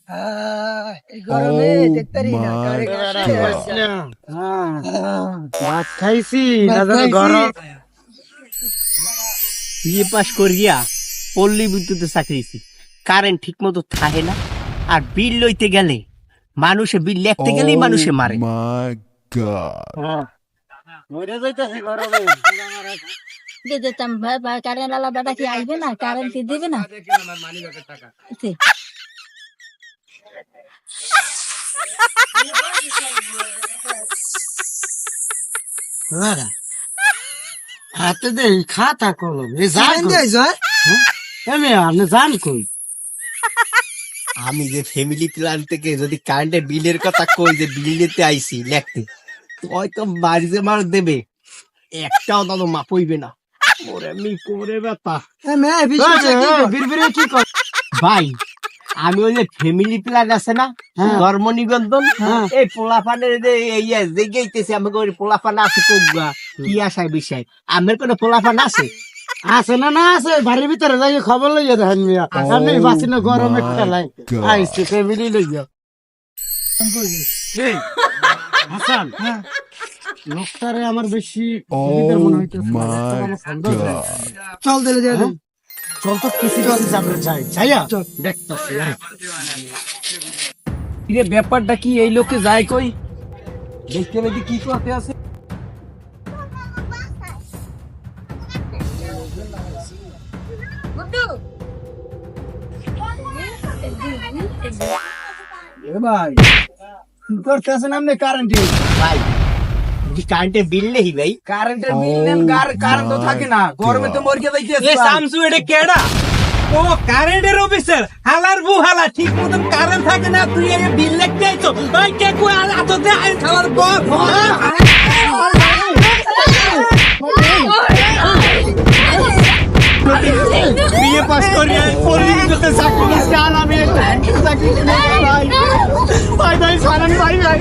এই গরমে Oh দেখতারি না my কারে ভাত খাইছি ভাত খাইছি। গরম বিয়ে পাস করিয়া পল্লী বিদ্যুতে চাকরিছি কারেন্ট ঠিক মতো থাকে না আর বিল লইতে গেলে মানুষে বিল লিখতে গেলেই মানুষে মারে my god. মরে যাইতাছে গরমে দিয়ে দিতাম কারেন্ট আলা বেটা কি আসবে না কারেন্ট কি দিবে না তে। হাতে দে খাতা কলম এ জান দে জয় আমি আপনি জান কই আমি যে ফ্যামিলি প্ল্যান থেকে যদি কারেন্টের বিলের কথা কই যে বিল নিতে আইছি লিখতে হয়তো বাড়িতে মার দেবে একটাও তো মাপ হইবে না ওরে আমি করে ব্যথা মে বিরবিরে কি কর ভাই আমি ওই যে ফ্যামিলি প্ল্যান আছে না ধর্ম নিবন্ধন এই পোলাপানের যে গেইতেছে আমাকে ওই পোলাপান আছে কোগা কি আশায় বিষয় আমার কোনো পোলাপান আছে আছে না না আছে বাড়ির ভিতরে যাই খবর লইয়া দেখেন মিয়া আমি বাসি না গরমে my খেলাই God. আইসি ফ্যামিলি লইয়া হাসান লোকটারে আমার বেশি সুবিধার মনে Oh হইতেছে my god. চল দিলে যা চল তো কিছু যাবে যাই যাইয়া দেখতেছি ব্যাপারটা কি এই লোকে যায় কই দেখতে নাকি কি করতে আছে ভাই কি করতেছেন আপনি কারেন্ট ভাই কারেন্টের বিল নেই ভাই কারেন্টের বিল নেন কারেন্ট তো থাকে না গরমে তো মরকে যাইতেছে সামসু এটা কেডা ও কারেন্টের অফিসার হালার বু হালা ঠিক মতন কারেন্ট থাকে না তুই এই বিল লিখতে আইছো ভাই কে কই আততে আই খালার বক বিয়ে পাস করিয়া পরিচিততে চাকরি নিতে আমি চাকরি ভাই ভাই ভাই সারান ভাই ভাই